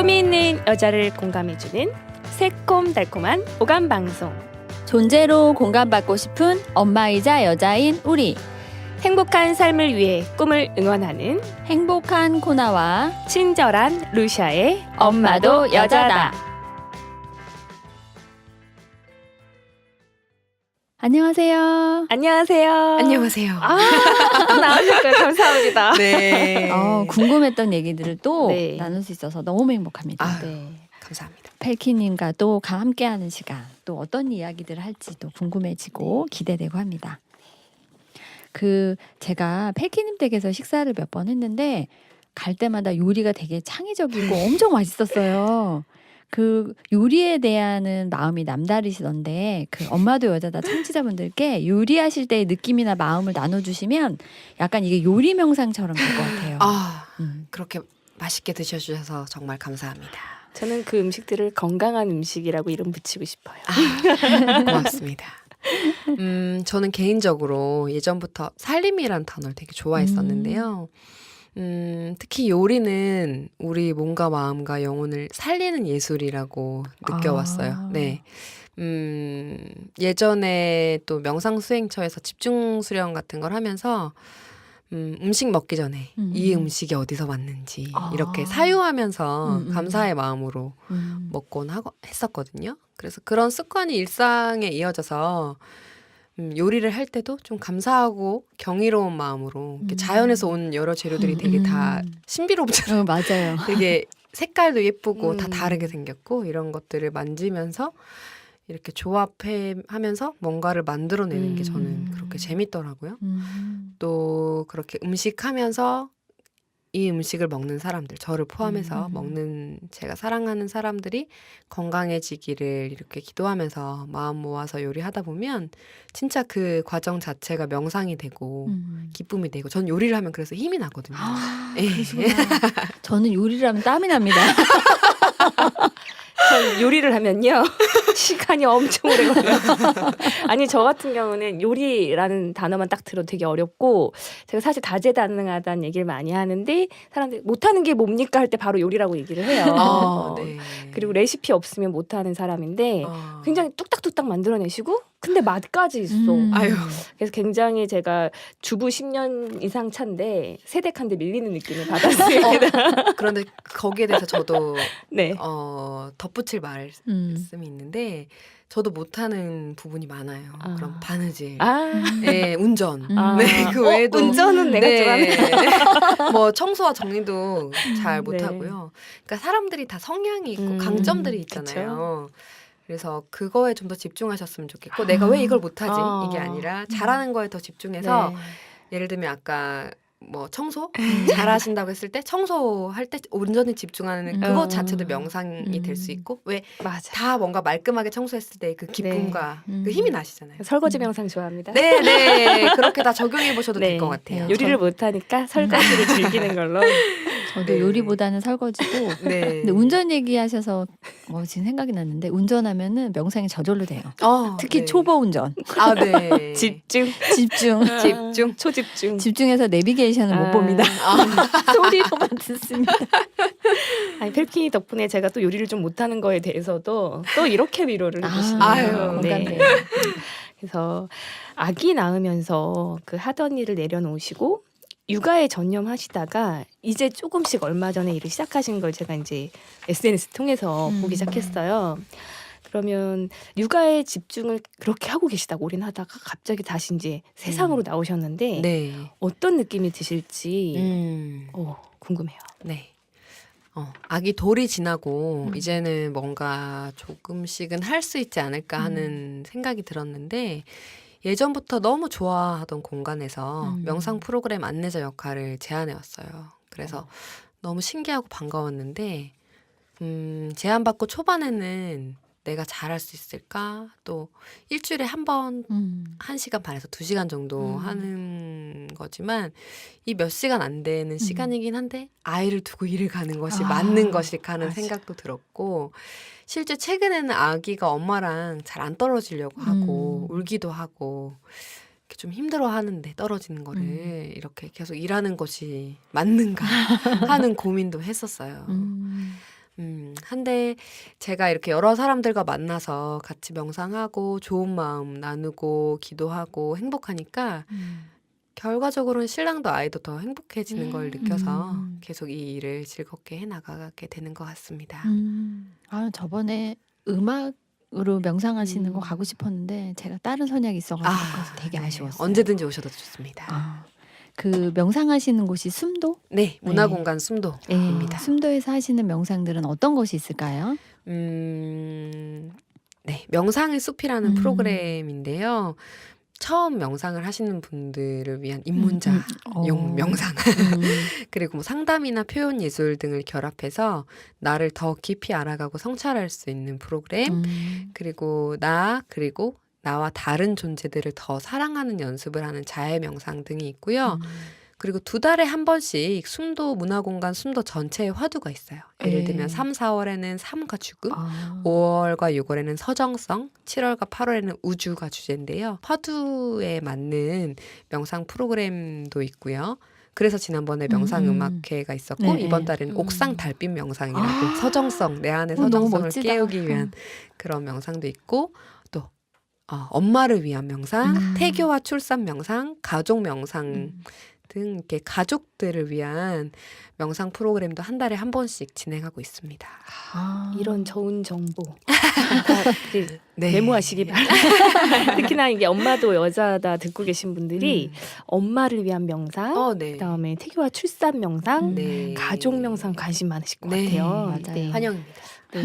꿈이 있는 여자를 공감해주는 새콤달콤한 오감 방송. 존재로 공감받고 싶은 엄마이자 여자인 우리. 행복한 삶을 위해 꿈을 응원하는 행복한 코나와 친절한 루샤의 엄마도 여자다. 안녕하세요. 안녕하세요. 안녕하세요. 나오셨고요. 감사합니다. 네. 궁금했던 얘기들을 또 네. 나눌 수 있어서 너무 행복합니다. 아, 네. 감사합니다. 펠키님과 또 함께하는 시간, 또 어떤 이야기들을 할지 또 궁금해지고 기대되고 합니다. 제가 펠키님 댁에서 식사를 몇 번 했는데 갈 때마다 요리가 되게 창의적이고 엄청 맛있었어요. 요리에 대한 마음이 남다르시던데 엄마도 여자다 청취자분들께 요리하실 때의 느낌이나 마음을 나눠주시면 약간 이게 요리 명상처럼 될 것 같아요. 그렇게 맛있게 드셔주셔서 정말 감사합니다. 저는 그 음식들을 건강한 음식이라고 이름 붙이고 싶어요. 고맙습니다. 저는 개인적으로 예전부터 살림이란 단어를 되게 좋아했었는데요. 특히 요리는 우리 몸과 마음과 영혼을 살리는 예술이라고 느껴왔어요. 네. 예전에 또 명상수행처에서 집중수련 같은 걸 하면서 음식 먹기 전에 이 음식이 어디서 왔는지 이렇게 사유하면서 감사의 마음으로 먹곤 했었거든요. 그래서 그런 습관이 일상에 이어져서 요리를 할 때도 좀 감사하고 경이로운 마음으로 이렇게 자연에서 온 여러 재료들이 되게 다 신비롭잖아요. 맞아요. 되게 색깔도 예쁘고 다 다르게 생겼고 이런 것들을 만지면서 이렇게 조합하면서 뭔가를 만들어내는 게 저는 그렇게 재밌더라고요. 또 그렇게 음식하면서 이 음식을 먹는 사람들, 저를 포함해서 먹는 제가 사랑하는 사람들이 건강해지기를 이렇게 기도하면서 마음 모아서 요리하다 보면 진짜 그 과정 자체가 명상이 되고 기쁨이 되고 전 요리를 하면 그래서 힘이 나거든요. 그러시구나. 저는 요리를 하면 땀이 납니다. 전 요리를 하면요 시간이 엄청 오래 걸려요. 아니 저 같은 경우는 요리라는 단어만 딱 들어도 되게 어렵고 제가 사실 다재다능하다는 얘기를 많이 하는데 사람들이 못하는 게 뭡니까 할 때 바로 요리라고 얘기를 해요. 네. 그리고 레시피 없으면 못하는 사람인데 굉장히 뚝딱뚝딱 만들어내시고 근데 맛까지 있어. 아유. 그래서 굉장히 제가 주부 10년 이상 차인데 세대칸데 밀리는 느낌을 받았습니다. 그런데 거기에 대해서 저도 네. 덧붙일 말씀이 있는데 저도 못하는 부분이 많아요. 그럼 바느질, 네, 운전, 네, 그 외에도 운전은 내가 좀 하네. 뭐 청소와 정리도 잘 네. 못하고요. 그러니까 사람들이 다 성향이 있고 강점들이 있잖아요. 그래서 그거에 좀 더 집중하셨으면 좋겠고 내가 왜 이걸 못하지? 이게 아니라 잘하는 거에 더 집중해서 네. 예를 들면 아까 뭐 청소 잘하신다고 했을 때 청소할 때 온전히 집중하는 그것 자체도 명상이 될 수 있고 왜 맞아. 다 뭔가 말끔하게 청소했을 때 그 기쁨과 그 힘이 나시잖아요. 설거지 명상 좋아합니다. 네, 그렇게 다 적용해 보셔도 될 것 같아요. 요리를 못하니까 설거지를 즐기는 걸로. 저도 네. 요리보다는 설거지고. 네. 근데 운전 얘기하셔서 지금 생각이 났는데 운전하면은 명상이 저절로 돼요. 특히 네. 초보 운전. 네. 집중. 집중. 초집중. 집중해서 내비게이션을 못 봅니다. 소리로만 듣습니다. 아니 펠키니 덕분에 제가 또 요리를 좀 못하는 거에 대해서도 또 이렇게 위로를 해주시네요. 아유, 공감돼요. 그래서 아기 낳으면서 그 하던 일을 내려놓으시고 육아에 전념하시다가 이제 조금씩 얼마 전에 일을 시작하신 걸 제가 이제 SNS 통해서 보기 시작했어요. 그러면 육아에 집중을 그렇게 하고 계시다가 올인하다가 갑자기 다시 이제 세상으로 나오셨는데 네. 어떤 느낌이 드실지 궁금해요. 네. 아기 돌이 지나고 이제는 뭔가 조금씩은 할 수 있지 않을까 하는 생각이 들었는데 예전부터 너무 좋아하던 공간에서 명상 프로그램 안내자 역할을 제안해 왔어요. 그래서 너무 신기하고 반가웠는데 제안받고 초반에는 내가 잘할 수 있을까? 또 일주일에 한 번 1시간 반에서 2시간 정도 하는 거지만 이 몇 시간 안 되는 시간이긴 한데 아이를 두고 일을 가는 것이 맞는 것일까 하는 생각도 들었고 실제 최근에는 아기가 엄마랑 잘 안 떨어지려고 하고 울기도 하고 이렇게 좀 힘들어하는데 떨어지는 거를 이렇게 계속 일하는 것이 맞는가 하는 고민도 했었어요. 한데 제가 이렇게 여러 사람들과 만나서 같이 명상하고 좋은 마음 나누고 기도하고 행복하니까 결과적으로는 신랑도 아이도 더 행복해지는 걸 느껴서 계속 이 일을 즐겁게 해나가게 되는 것 같습니다. 아, 저번에 음악으로 명상하시는 거 가고 싶었는데 제가 다른 선약이 있어가지고 그래서 되게 네. 아쉬웠어요. 언제든지 오셔도 좋습니다. 아, 그 명상하시는 곳이 숨도? 네, 문화공간 숨도입니다. 숨도에서 하시는 명상들은 어떤 것이 있을까요? 네, 명상의 숲이라는 프로그램인데요. 처음 명상을 하시는 분들을 위한 입문자용 명상 그리고 뭐 상담이나 표현 예술 등을 결합해서 나를 더 깊이 알아가고 성찰할 수 있는 프로그램 그리고 그리고 나와 다른 존재들을 더 사랑하는 연습을 하는 자해 명상 등이 있고요. 그리고 2달에 한 번씩 숨도 문화공간 숨도 전체의 화두가 있어요. 예를 들면 3, 4월에는 삶과 죽음, 5월과 6월에는 서정성, 7월과 8월에는 우주가 주제인데요. 화두에 맞는 명상 프로그램도 있고요. 그래서 지난번에 명상음악회가 있었고 이번 달에는 옥상 달빛 명상이라고 서정성, 내 안의 너무 서정성을 멋지다. 깨우기 위한 그런 명상도 있고 또 엄마를 위한 명상, 태교와 출산 명상, 가족 명상 등 이렇게 가족들을 위한 명상 프로그램도 한 달에 한 번씩 진행하고 있습니다. 이런 좋은 정보 네. 메모하시기 바랍니다. 특히나 이게 엄마도 여자다 듣고 계신 분들이 엄마를 위한 명상, 네. 그다음에 태교와 출산 명상, 네. 가족 명상 관심 많으실 것 네. 같아요. 맞아요. 환영입니다. 네.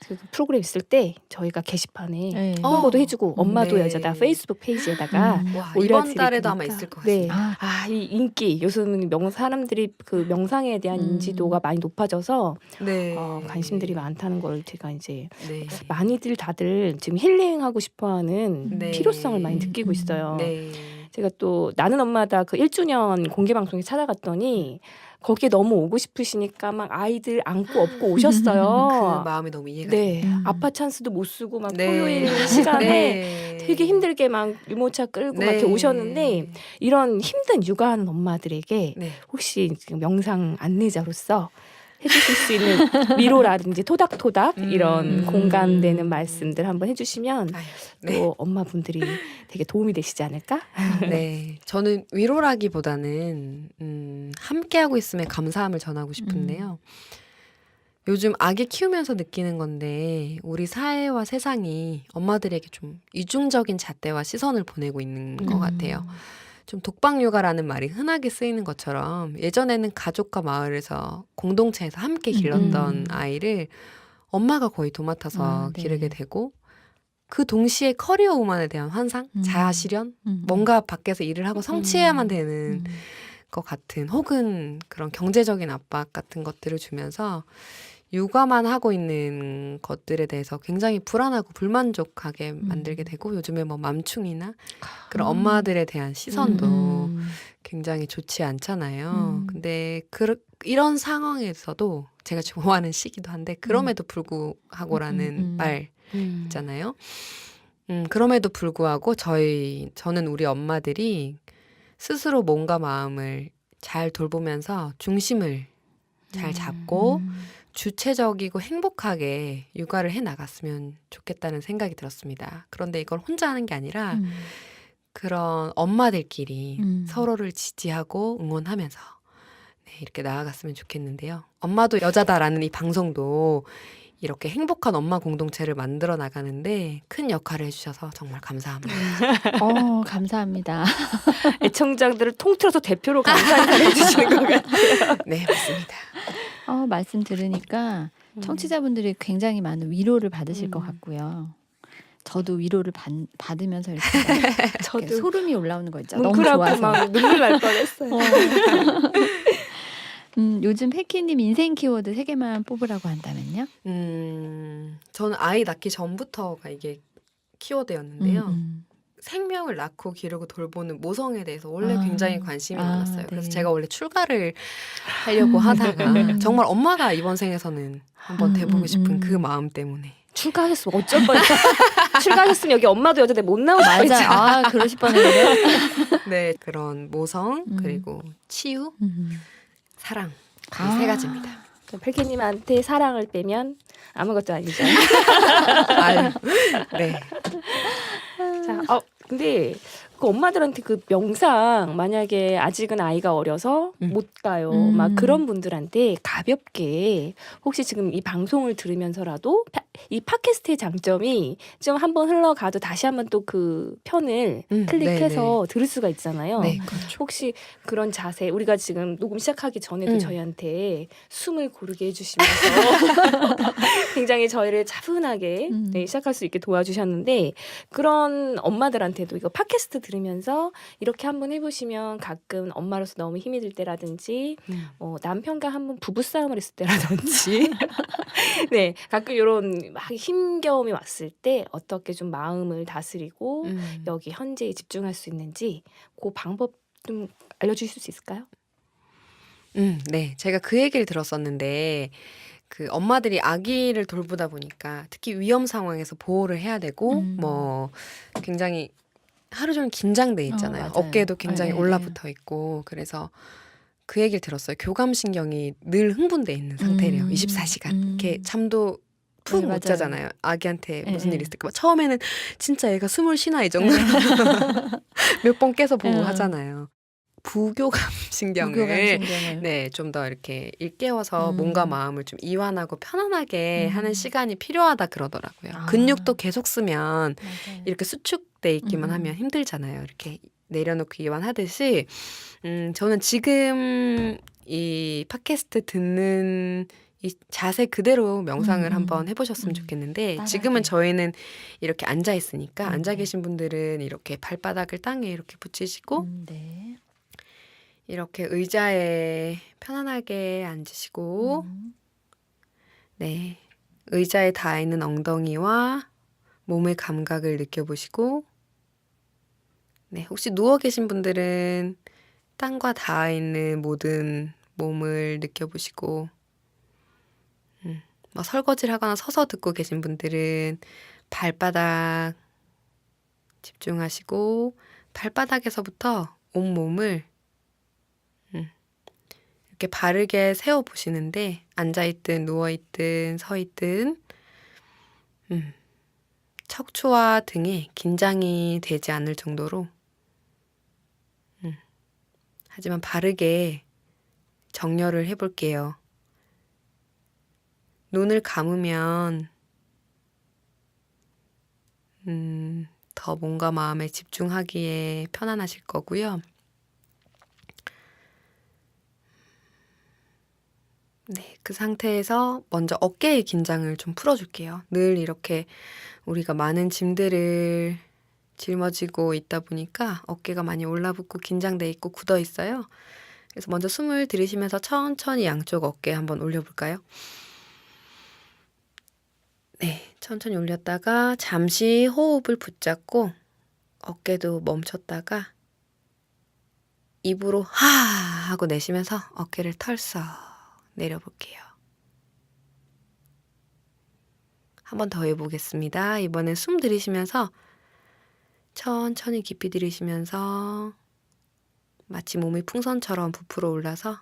그 프로그램 있을 때 저희가 게시판에 네. 홍보도 해주고 엄마도 네. 여자다 페이스북 페이지에다가 와, 올려드릴 이번 달에도 아마 테니까. 있을 것 네. 같습니다. 이 인기 요즘은 사람들이 그 명상에 대한 인지도가 많이 높아져서 네. 관심들이 많다는 걸 제가 이제 네. 많이들 다들 지금 힐링하고 싶어하는 네. 필요성을 많이 느끼고 있어요. 네. 제가 또 나는 엄마다 그 1주년 공개 방송에 찾아갔더니 거기에 너무 오고 싶으시니까 막 아이들 안고 업고 그 오셨어요. 마음이 너무 이해가 네, 됩니다. 아빠 찬스도 못 쓰고 막 네. 토요일 시간에 네. 되게 힘들게 막 유모차 끌고 막 이렇게 오셨는데 이런 힘든 육아하는 엄마들에게 네. 혹시 지금 명상 안내자로서 해주실 수 있는 위로라든지 토닥토닥 이런 공감되는 말씀들 한번 해주시면 아유, 네. 또 엄마분들이 되게 도움이 되시지 않을까? 네, 저는 위로라기보다는 함께하고 있음에 감사함을 전하고 싶은데요. 요즘 아기 키우면서 느끼는 건데 우리 사회와 세상이 엄마들에게 좀 이중적인 잣대와 시선을 보내고 있는 것 같아요. 좀 독박 육아라는 말이 흔하게 쓰이는 것처럼 예전에는 가족과 마을에서 공동체에서 함께 길렀던 아이를 엄마가 거의 도맡아서 네. 기르게 되고 그 동시에 커리어 우먼에 대한 환상, 자아실현, 뭔가 밖에서 일을 하고 성취해야만 되는 것 같은 혹은 그런 경제적인 압박 같은 것들을 주면서 육아만 하고 있는 것들에 대해서 굉장히 불안하고 불만족하게 만들게 되고 요즘에 뭐 맘충이나 그런 엄마들에 대한 시선도 굉장히 좋지 않잖아요. 근데 이런 상황에서도 제가 좋아하는 시기도 한데 그럼에도 불구하고라는 말 있잖아요. 그럼에도 불구하고 저는 우리 엄마들이 스스로 몸과 마음을 잘 돌보면서 중심을 잘 잡고 주체적이고 행복하게 육아를 해 나갔으면 좋겠다는 생각이 들었습니다. 그런데 이걸 혼자 하는 게 아니라 그런 엄마들끼리 서로를 지지하고 응원하면서 이렇게 나아갔으면 좋겠는데요. 엄마도 여자다라는 이 방송도 이렇게 행복한 엄마 공동체를 만들어 나가는데 큰 역할을 해주셔서 정말 감사합니다. 감사합니다. 애청자들을 통틀어서 대표로 감사를 해주시는 것 같아요. 네, 맞습니다. 말씀 들으니까 청취자분들이 굉장히 많은 위로를 받으실 것 같고요. 저도 위로를 받으면서 이렇게 소름이 올라오는 거 있죠. 너무 뭉클하고 좋아서. 막 눈물 날 뻔했어요. 요즘 패키님 인생 키워드 3개만 뽑으라고 한다면요? 저는 아이 낳기 전부터가 이게 키워드였는데요. 생명을 낳고 기르고 돌보는 모성에 대해서 원래 굉장히 관심이 많았어요. 그래서 네. 제가 원래 출가를 하려고 하다가 정말 엄마가 이번 생에서는 한번 돼보고 싶은 그 마음 때문에 출가하셨으면 어쩔 뻔했어. 출가하셨으면 여기 엄마도 여자인데 못 나오실 뻔했죠. 맞아. 그러실 뻔했네요. 네, 그런 모성 그리고 치유, 사랑 이 3가지입니다. 펠케님한테 사랑을 빼면 아무것도 아니죠. 아유, 네. 자, 근데 그 엄마들한테 그 명상 만약에 아직은 아이가 어려서 못 가요. 막 그런 분들한테 가볍게 혹시 지금 이 방송을 들으면서라도 이 팟캐스트의 장점이 좀 한번 흘러가도 다시 한번 또 그 편을 클릭해서 들을 수가 있잖아요. 네, 그렇죠. 혹시 그런 자세 우리가 지금 녹음 시작하기 전에도 저희한테 숨을 고르게 해주시면서 굉장히 저희를 차분하게 네, 시작할 수 있게 도와주셨는데 그런 엄마들한테도 이거 팟캐스트 들으면서 이렇게 한번 해보시면 가끔 엄마로서 너무 힘이 들 때라든지 남편과 한번 부부싸움을 했을 때라든지 네 가끔 이런 막 힘겨움이 왔을 때 어떻게 좀 마음을 다스리고 여기 현재에 집중할 수 있는지 그 방법 좀 알려주실 수 있을까요? 네. 제가 그 얘기를 들었었는데 그 엄마들이 아기를 돌보다 보니까 특히 위험 상황에서 보호를 해야 되고 뭐 굉장히 하루 종일 긴장돼 있잖아요. 맞아요. 어깨도 굉장히 네, 올라붙어 있고 그래서 그 얘기를 들었어요. 교감신경이 늘 흥분돼 있는 상태래요. 24시간. 이렇게 잠도 푹 네, 못 맞아요. 자잖아요. 아기한테 무슨 네. 일이 있을 때. 처음에는 진짜 애가 숨을 쉬나 이 정도로 몇 번 깨서 보고 하잖아요. 부교감신경을 부교감신경을. 네, 좀 더 이렇게 일깨워서 몸과 마음을 좀 이완하고 편안하게 하는 시간이 필요하다 그러더라고요. 아. 근육도 계속 쓰면 맞아요. 이렇게 수축돼 있기만 하면 힘들잖아요. 이렇게 내려놓고 이완하듯이 저는 지금 이 팟캐스트 듣는 이 자세 그대로 명상을 한번 해보셨으면 좋겠는데 따라하게. 지금은 저희는 이렇게 앉아 있으니까 앉아 네. 계신 분들은 이렇게 발바닥을 땅에 이렇게 붙이시고 네. 이렇게 의자에 편안하게 앉으시고 네, 의자에 닿아 있는 엉덩이와 몸의 감각을 느껴보시고 네, 혹시 누워 계신 분들은 땅과 닿아 있는 모든 몸을 느껴보시고 뭐 설거지를 하거나 서서 듣고 계신 분들은 발바닥 집중하시고 발바닥에서부터 온몸을 이렇게 바르게 세워 보시는데 앉아있든 누워있든 서있든 척추와 등에 긴장이 되지 않을 정도로 하지만 바르게 정렬을 해볼게요. 눈을 감으면 더 몸과 마음에 집중하기에 편안하실 거고요. 네, 그 상태에서 먼저 어깨의 긴장을 좀 풀어줄게요. 늘 이렇게 우리가 많은 짐들을 짊어지고 있다 보니까 어깨가 많이 올라붙고 긴장돼 있고 굳어 있어요. 그래서 먼저 숨을 들이쉬면서 천천히 양쪽 어깨 한번 올려볼까요? 네, 천천히 올렸다가 잠시 호흡을 붙잡고 어깨도 멈췄다가 입으로 하 하고 내쉬면서 어깨를 털썩 내려볼게요. 한 번 더 해보겠습니다. 이번엔 숨 들이쉬면서 천천히 깊이 들이쉬면서 마치 몸이 풍선처럼 부풀어 올라서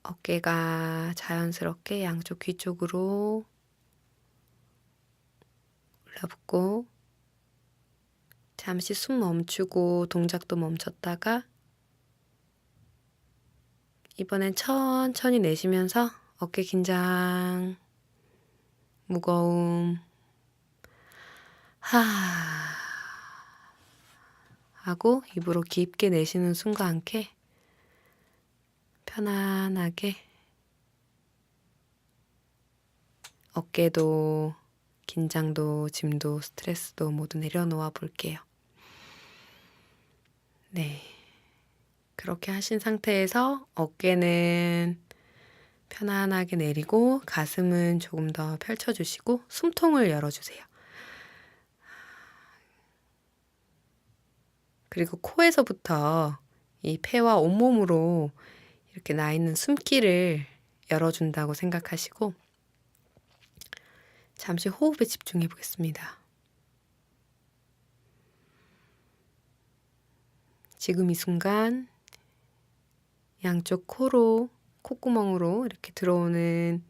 어깨가 자연스럽게 양쪽 귀 쪽으로 올라붙고 잠시 숨 멈추고 동작도 멈췄다가 이번엔 천천히 내쉬면서 어깨 긴장, 무거움, 하 하고 입으로 깊게 내쉬는 숨과 함께 편안하게 어깨도 긴장도 짐도 스트레스도 모두 내려놓아 볼게요. 네, 그렇게 하신 상태에서 어깨는 편안하게 내리고 가슴은 조금 더 펼쳐주시고 숨통을 열어주세요. 그리고 코에서부터 이 폐와 온몸으로 이렇게 나 있는 숨기를 열어준다고 생각하시고 잠시 호흡에 집중해 보겠습니다. 지금 이 순간 양쪽 코로 콧구멍으로 이렇게 들어오는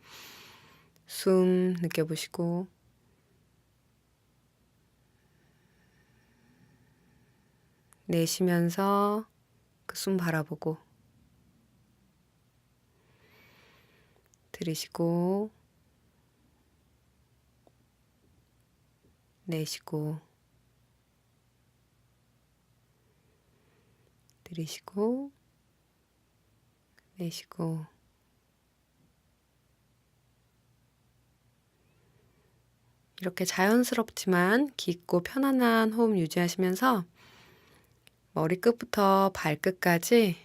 숨 느껴보시고 내쉬면서 그 숨 바라보고 들이쉬고 내쉬고 들이쉬고 내쉬고 이렇게 자연스럽지만 깊고 편안한 호흡 유지하시면서 머리끝부터 발끝까지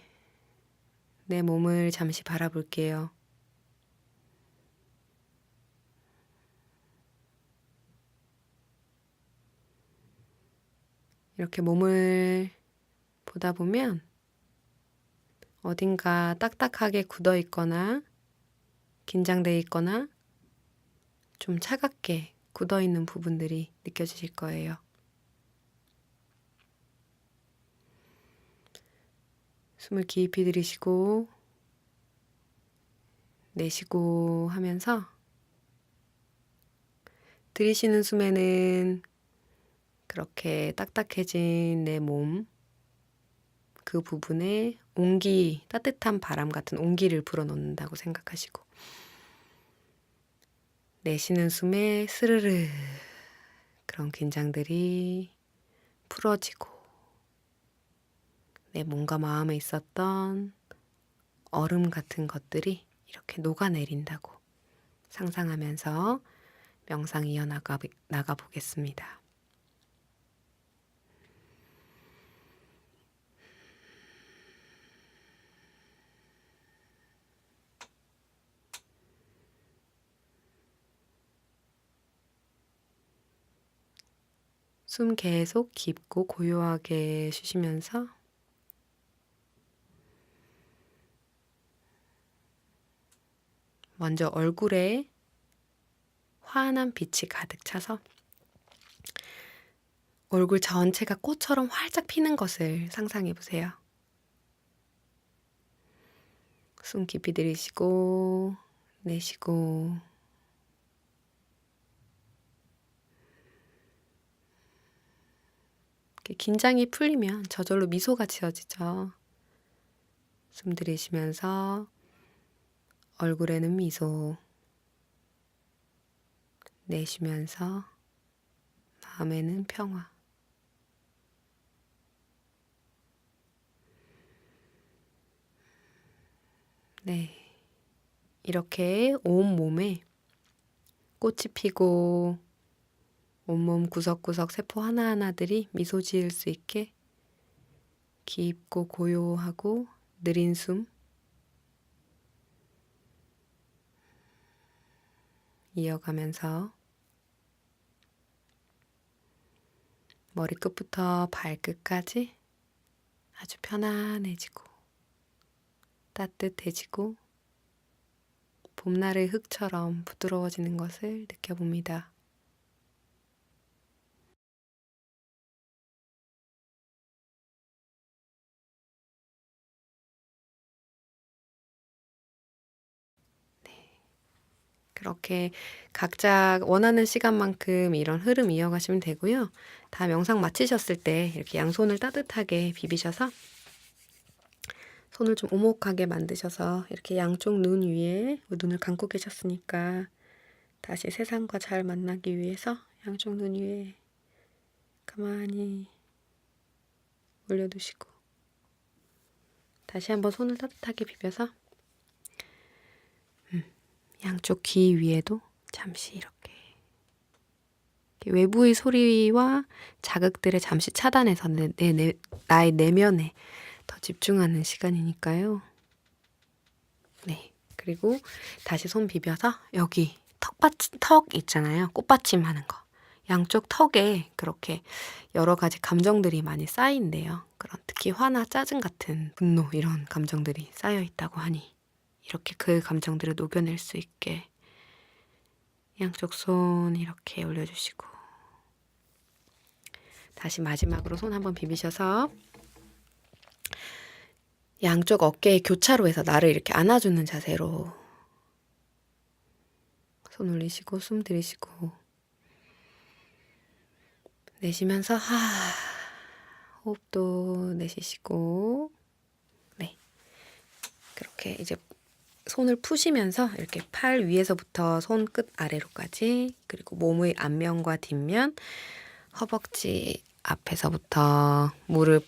내 몸을 잠시 바라볼게요. 이렇게 몸을 보다 보면 어딘가 딱딱하게 굳어 있거나 긴장돼 있거나 좀 차갑게 굳어 있는 부분들이 느껴지실 거예요. 숨을 깊이 들이쉬고 내쉬고 하면서 들이쉬는 숨에는 그렇게 딱딱해진 내 몸, 그 부분에 온기, 따뜻한 바람 같은 온기를 불어넣는다고 생각하시고 내쉬는 숨에 스르르 그런 긴장들이 풀어지고 내 몸과 마음에 있었던 얼음 같은 것들이 이렇게 녹아내린다고 상상하면서 명상 이어나가 보겠습니다. 숨 계속 깊고 고요하게 쉬시면서 먼저 얼굴에 환한 빛이 가득 차서 얼굴 전체가 꽃처럼 활짝 피는 것을 상상해 보세요. 숨 깊이 들이쉬고 내쉬고 긴장이 풀리면 저절로 미소가 지어지죠. 숨 들이쉬면서 얼굴에는 미소, 내쉬면서 마음에는 평화. 네, 이렇게 온몸에 꽃이 피고 온몸 구석구석 세포 하나하나들이 미소 지을 수 있게 깊고 고요하고 느린 숨 이어가면서 머리끝부터 발끝까지 아주 편안해지고 따뜻해지고 봄날의 흙처럼 부드러워지는 것을 느껴봅니다. 그렇게 각자 원하는 시간만큼 이런 흐름 이어가시면 되고요. 다 명상 마치셨을 때 이렇게 양손을 따뜻하게 비비셔서 손을 좀 오목하게 만드셔서 이렇게 양쪽 눈 위에 눈을 감고 계셨으니까 다시 세상과 잘 만나기 위해서 양쪽 눈 위에 가만히 올려두시고 다시 한번 손을 따뜻하게 비벼서 양쪽 귀 위에도 잠시 이렇게 외부의 소리와 자극들을 잠시 차단해서 나의 내면에 더 집중하는 시간이니까요. 네, 그리고 다시 손 비벼서 여기 턱 있잖아요. 꽃받침 하는 거. 양쪽 턱에 그렇게 여러 가지 감정들이 많이 쌓인대요. 그런 특히 화나 짜증 같은 분노 이런 감정들이 쌓여 있다고 하니 이렇게 그 감정들을 녹여낼 수 있게 양쪽 손 이렇게 올려주시고 다시 마지막으로 손 한번 비비셔서 양쪽 어깨에 교차로 해서 나를 이렇게 안아주는 자세로 손 올리시고 숨 들이쉬고 내쉬면서 호흡도 내쉬시고 네 그렇게 이제 손을 푸시면서 이렇게 팔 위에서부터 손끝 아래로까지 그리고 몸의 앞면과 뒷면 허벅지 앞에서부터 무릎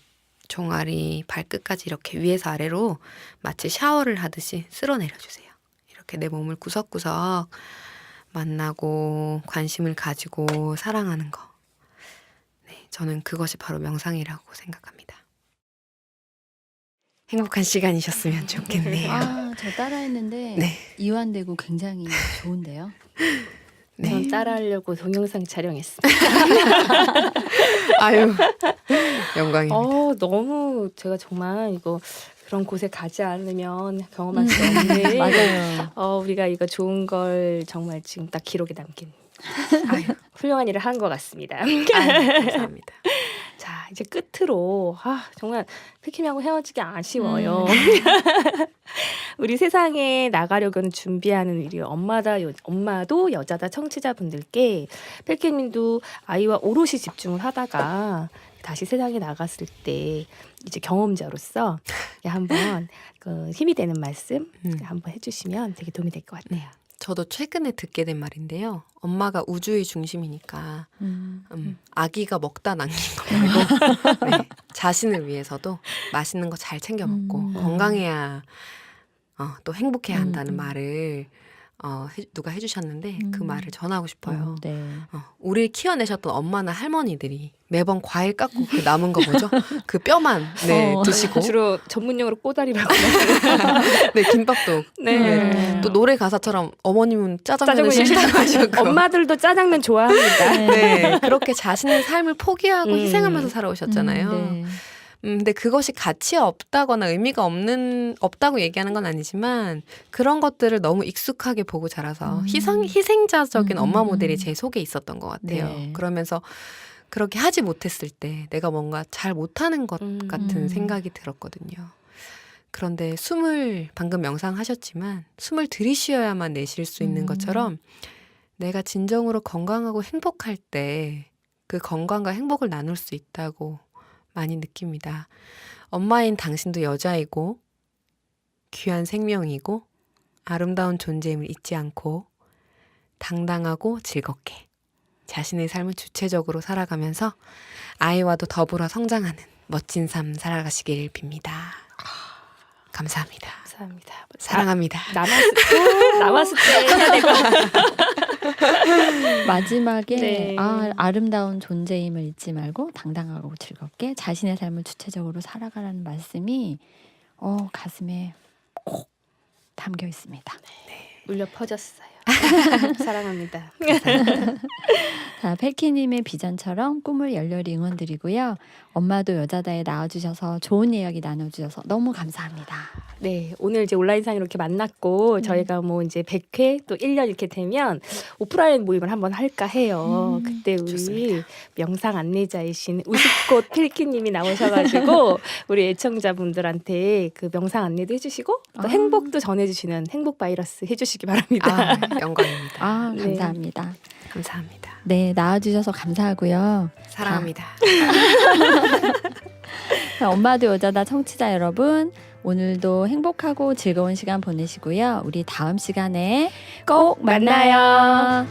종아리 발끝까지 이렇게 위에서 아래로 마치 샤워를 하듯이 쓸어내려주세요. 이렇게 내 몸을 구석구석 만나고 관심을 가지고 사랑하는 거. 네, 저는 그것이 바로 명상이라고 생각합니다. 행복한 시간이셨으면 좋겠네요. 아, 저 따라했는데 네. 이완되고 굉장히 좋은데요. 네. 전 따라하려고 동영상 촬영했습니다. 아유, 영광입니다. 너무 제가 정말 이거 그런 곳에 가지 않으면 경험할 수 없는 맞아요. 우리가 이거 좋은 걸 정말 지금 딱 기록에 남긴 아유, 훌륭한 일을 한 것 같습니다. 아유, 감사합니다. 자, 이제 끝으로 정말 피킴하고 헤어지기 아쉬워요. 우리 세상에 나가려고는 준비하는 우리 엄마도 여자다 청취자분들께 펠키님도 아이와 오롯이 집중을 하다가 다시 세상에 나갔을 때 이제 경험자로서 한번 그 힘이 되는 말씀 한번 해주시면 되게 도움이 될 것 같네요. 저도 최근에 듣게 된 말인데요. 엄마가 우주의 중심이니까 아기가 먹다 남긴 거 말고 네, 자신을 위해서도 맛있는 거 잘 챙겨 먹고 건강해야 또 행복해야 한다는 말을 누가 해주셨는데 그 말을 전하고 싶어요. 네. 우리를 키워내셨던 엄마나 할머니들이 매번 과일 깎고 그 남은 거 뭐죠? 그 뼈만 드시고 주로 전문용어로 꼬다리라고. 네 김밥도 네. 또 노래 가사처럼 어머님은 짜장면을 짜장면 싫다고 하시고 엄마들도 짜장면 좋아합니다. 네 그렇게 자신의 삶을 포기하고 희생하면서 살아오셨잖아요. 네. 근데 그것이 가치 없다거나 의미가 없다고 얘기하는 건 아니지만 그런 것들을 너무 익숙하게 보고 자라서 희생자적인 엄마 모델이 제 속에 있었던 것 같아요. 네. 그러면서 그렇게 하지 못했을 때 내가 뭔가 잘 못하는 것 같은 생각이 들었거든요. 그런데 방금 명상하셨지만 숨을 들이쉬어야만 내쉴 수 있는 것처럼 내가 진정으로 건강하고 행복할 때 그 건강과 행복을 나눌 수 있다고 많이 느낍니다. 엄마인 당신도 여자이고 귀한 생명이고 아름다운 존재임을 잊지 않고 당당하고 즐겁게 자신의 삶을 주체적으로 살아가면서 아이와도 더불어 성장하는 멋진 삶 살아가시길 빕니다. 감사합니다. 감사합니다. 사랑합니다. 남았을 때 해야 될 것 같아요. 마지막에 네. 아름다운 존재임을 잊지 말고 당당하고 즐겁게 자신의 삶을 주체적으로 살아가라는 말씀이 가슴에 콕 담겨 있습니다. 울려 퍼졌어요. 사랑합니다. 자, 펠키님의 비전처럼 꿈을 열렬히 응원드리고요. 엄마도 여자다에 나와주셔서 좋은 이야기 나눠주셔서 너무 감사합니다. 네, 오늘 이제 온라인상으로 이렇게 만났고 저희가 뭐 이제 100회 또 1년 이렇게 되면 오프라인 모임을 한번 할까 해요. 그때 우리 좋습니다. 명상 안내자이신 우스꽃 펠키님이 나오셔가지고 우리 애청자분들한테 그 명상 안내도 해주시고 또 행복도 전해주시는 행복 바이러스 해주시기 바랍니다. 영광입니다. 네. 감사합니다. 감사합니다. 네, 나와주셔서 감사하고요. 사랑합니다. 엄마도 여자다 청취자 여러분, 오늘도 행복하고 즐거운 시간 보내시고요. 우리 다음 시간에 꼭 만나요.